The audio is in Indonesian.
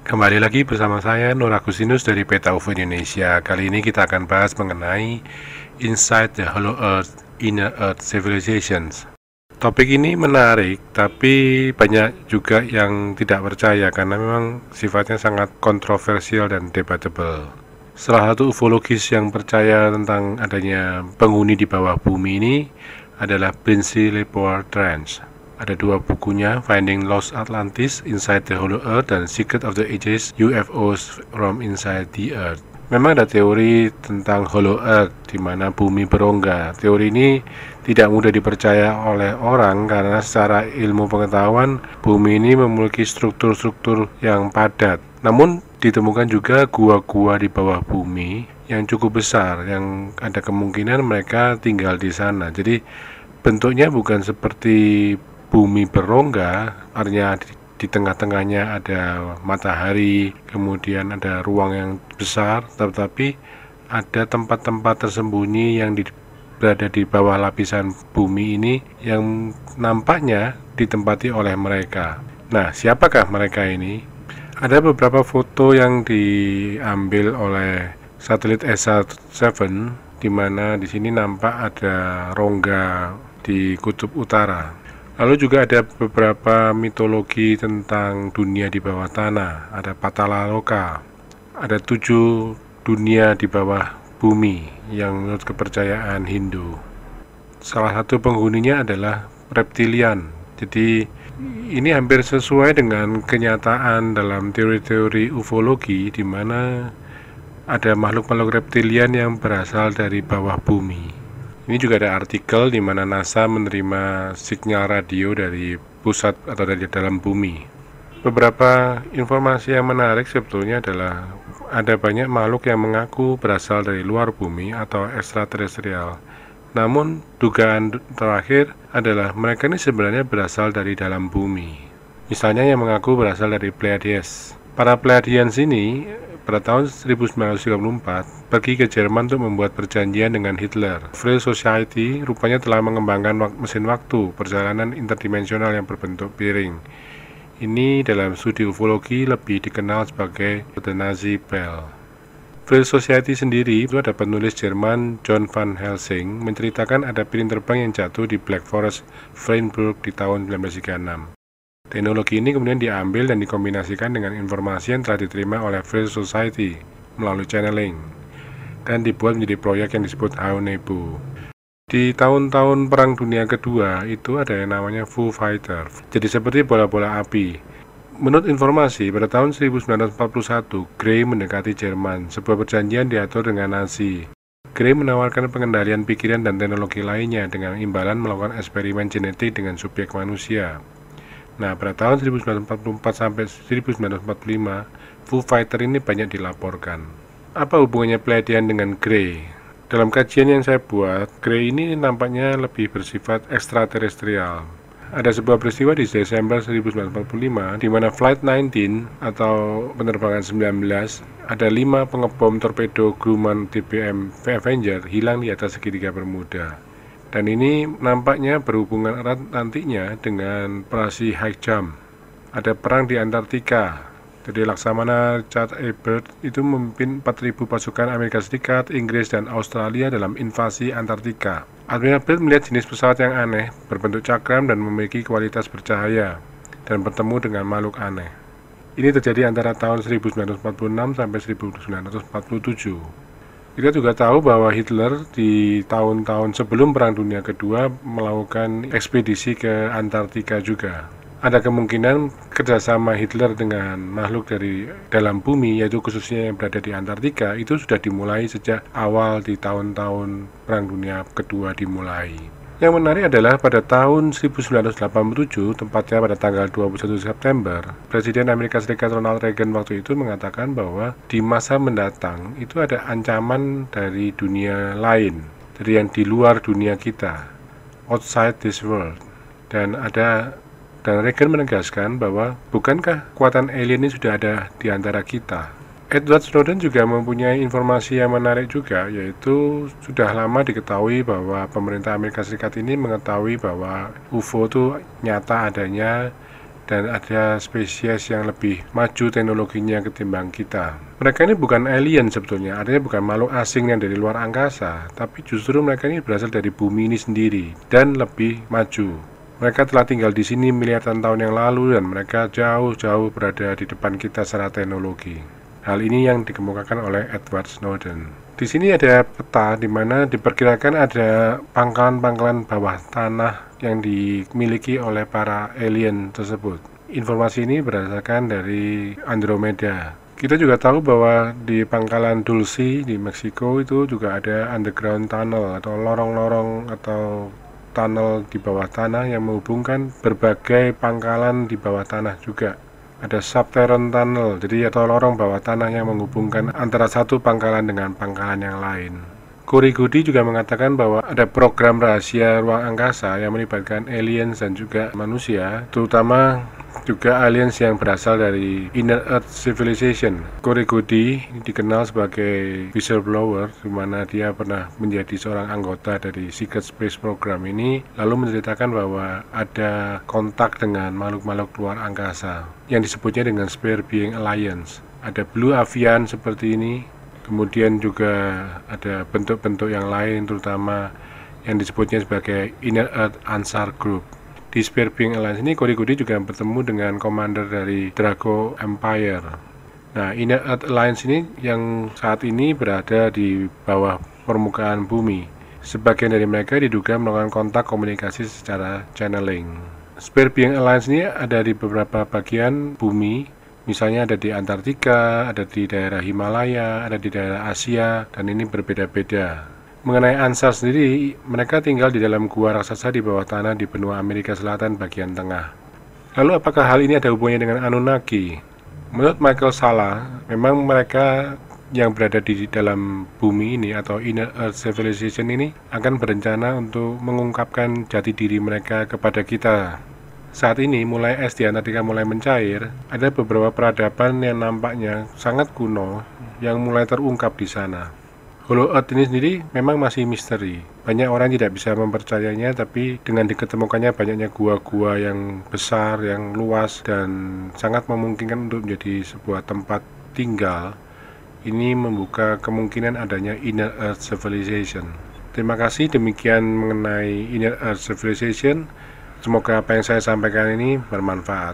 Kembali lagi bersama saya Nur Agustinus dari Peta UFO Indonesia. Kali ini kita akan bahas mengenai Inside the Hollow Earth, Inner Earth Civilizations. Topik ini menarik, tapi banyak juga yang tidak percaya karena memang sifatnya sangat kontroversial dan debatable. Salah satu ufologis yang percaya tentang adanya penghuni di bawah bumi ini adalah Brinsley Lepore Trench. Ada dua bukunya, Finding Lost Atlantis, Inside the Hollow Earth, dan Secret of the Ages, UFOs from Inside the Earth. Memang ada teori tentang Hollow Earth, di mana bumi berongga. Teori ini tidak mudah dipercaya oleh orang karena secara ilmu pengetahuan, bumi ini memiliki struktur-struktur yang padat. Namun, ditemukan juga gua-gua di bawah bumi yang cukup besar, yang ada kemungkinan mereka tinggal di sana. Jadi, bentuknya bukan seperti bumi berongga, artinya di tengah-tengahnya ada matahari, kemudian ada ruang yang besar, tetapi ada tempat-tempat tersembunyi yang berada di bawah lapisan bumi ini yang nampaknya ditempati oleh mereka. Nah, siapakah mereka ini? Ada beberapa foto yang diambil oleh satelit ESA-7, di mana di sini nampak ada rongga di kutub utara. Lalu juga ada beberapa mitologi tentang dunia di bawah tanah. Ada Patalaloka, ada 7 dunia di bawah bumi yang menurut kepercayaan Hindu. Salah satu penghuninya adalah reptilian. Jadi ini hampir sesuai dengan kenyataan dalam teori-teori ufologi, di mana ada makhluk-makhluk reptilian yang berasal dari bawah bumi. Ini juga ada artikel di mana NASA menerima sinyal radio dari pusat atau dari dalam bumi. Beberapa informasi yang menarik sebetulnya adalah ada banyak makhluk yang mengaku berasal dari luar bumi atau ekstraterestrial. Namun, dugaan terakhir adalah mereka ini sebenarnya berasal dari dalam bumi. Misalnya yang mengaku berasal dari Pleiades. Para Pleiadians ini pada tahun 1934 pergi ke Jerman untuk membuat perjanjian dengan Hitler. Free Society rupanya telah mengembangkan mesin waktu perjalanan interdimensional yang berbentuk piring. Ini dalam studi ufologi lebih dikenal sebagai The Nazi Bell. Free Society sendiri itu ada penulis Jerman John van Helsing menceritakan ada piring terbang yang jatuh di Black Forest, Freiburg di tahun 1936. Teknologi ini kemudian diambil dan dikombinasikan dengan informasi yang telah diterima oleh Free Society melalui channeling dan dibuat menjadi proyek yang disebut Haonebu. Di tahun-tahun Perang Dunia Kedua itu ada yang namanya Foo Fighter, jadi seperti bola-bola api. Menurut informasi, pada tahun 1941, Gray mendekati Jerman. Sebuah perjanjian diatur dengan Nazi. Gray menawarkan pengendalian pikiran dan teknologi lainnya dengan imbalan melakukan eksperimen genetik dengan subjek manusia. Nah, pada tahun 1944 sampai 1945, Foo Fighter ini banyak dilaporkan. Apa hubungannya Pleiadian dengan Gray? Dalam kajian yang saya buat, Gray ini nampaknya lebih bersifat ekstraterestrial. Ada sebuah peristiwa di Desember 1945, di mana Flight 19 atau penerbangan 19, ada 5 pengebom torpedo Grumman DBM Avenger hilang di atas segitiga Bermuda. Dan ini nampaknya berhubungan erat nantinya dengan operasi High Jump. Ada perang di Antartika. Jadi Laksamana Chad Ebert itu memimpin 4.000 pasukan Amerika Serikat, Inggris, dan Australia dalam invasi Antartika. Admiral Byrd melihat jenis pesawat yang aneh, berbentuk cakram dan memiliki kualitas bercahaya, dan bertemu dengan makhluk aneh. Ini terjadi antara tahun 1946 sampai 1947. Kita juga tahu bahwa Hitler di tahun-tahun sebelum Perang Dunia Kedua melakukan ekspedisi ke Antartika juga. Ada kemungkinan kerjasama Hitler dengan makhluk dari dalam bumi, yaitu khususnya yang berada di Antartika, itu sudah dimulai sejak awal di tahun-tahun Perang Dunia Kedua dimulai. Yang menarik adalah pada tahun 1987, tepatnya pada tanggal 21 September, Presiden Amerika Serikat Ronald Reagan waktu itu mengatakan bahwa di masa mendatang itu ada ancaman dari dunia lain, dari yang di luar dunia kita, outside this world. Dan Reagan menegaskan bahwa bukankah kekuatan alien ini sudah ada di antara kita? Edward Snowden juga mempunyai informasi yang menarik juga, yaitu sudah lama diketahui bahwa pemerintah Amerika Serikat ini mengetahui bahwa UFO itu nyata adanya dan ada spesies yang lebih maju teknologinya ketimbang kita. Mereka ini bukan alien sebetulnya, artinya bukan makhluk asing yang dari luar angkasa, tapi justru mereka ini berasal dari bumi ini sendiri dan lebih maju. Mereka telah tinggal di sini miliaran tahun yang lalu dan mereka jauh-jauh berada di depan kita secara teknologi. Hal ini yang dikemukakan oleh Edward Snowden. Di sini ada peta di mana diperkirakan ada pangkalan-pangkalan bawah tanah yang dimiliki oleh para alien tersebut. Informasi ini berdasarkan dari Andromeda. Kita juga tahu bahwa di pangkalan Dulce di Meksiko itu juga ada underground tunnel atau lorong-lorong atau tunnel di bawah tanah yang menghubungkan berbagai pangkalan di bawah tanah juga. Ada subterranean tunnel, jadi atau lorong bawah tanah yang menghubungkan antara satu pangkalan dengan pangkalan yang lain. Corey Goody juga mengatakan bahwa ada program rahasia ruang angkasa yang melibatkan aliens dan juga manusia, terutama juga aliens yang berasal dari Inner Earth Civilization. Corey Goody dikenal sebagai whistleblower, di mana dia pernah menjadi seorang anggota dari Secret Space Program ini, lalu menceritakan bahwa ada kontak dengan makhluk-makhluk luar angkasa yang disebutnya dengan Spare Being Alliance. Ada Blue Avian seperti ini. Kemudian juga ada bentuk-bentuk yang lain, terutama yang disebutnya sebagai Inner Earth Ansar Group. Di Spare Being Alliance ini, Corey Goody juga bertemu dengan komander dari Draco Empire. Nah, Inner Earth Alliance ini yang saat ini berada di bawah permukaan bumi. Sebagian dari mereka diduga melakukan kontak komunikasi secara channeling. Spare Being Alliance ini ada di beberapa bagian bumi. Misalnya ada di Antartika, ada di daerah Himalaya, ada di daerah Asia, dan ini berbeda-beda. Mengenai Ansar sendiri, mereka tinggal di dalam gua raksasa di bawah tanah di benua Amerika Selatan bagian tengah. Lalu apakah hal ini ada hubungannya dengan Anunnaki? Menurut Michael Salla, memang mereka yang berada di dalam bumi ini atau Inner Earth Civilization ini akan berencana untuk mengungkapkan jati diri mereka kepada kita. Saat ini mulai es di Antartika mulai mencair, ada beberapa peradaban yang nampaknya sangat kuno yang mulai terungkap di sana. Hollow Earth ini sendiri memang masih misteri. Banyak orang tidak bisa mempercayainya, tapi dengan diketemukannya banyaknya gua-gua yang besar, yang luas, dan sangat memungkinkan untuk menjadi sebuah tempat tinggal, ini membuka kemungkinan adanya Inner Earth Civilization. Terima kasih, demikian mengenai Inner Earth Civilization. Semoga apa yang saya sampaikan ini bermanfaat.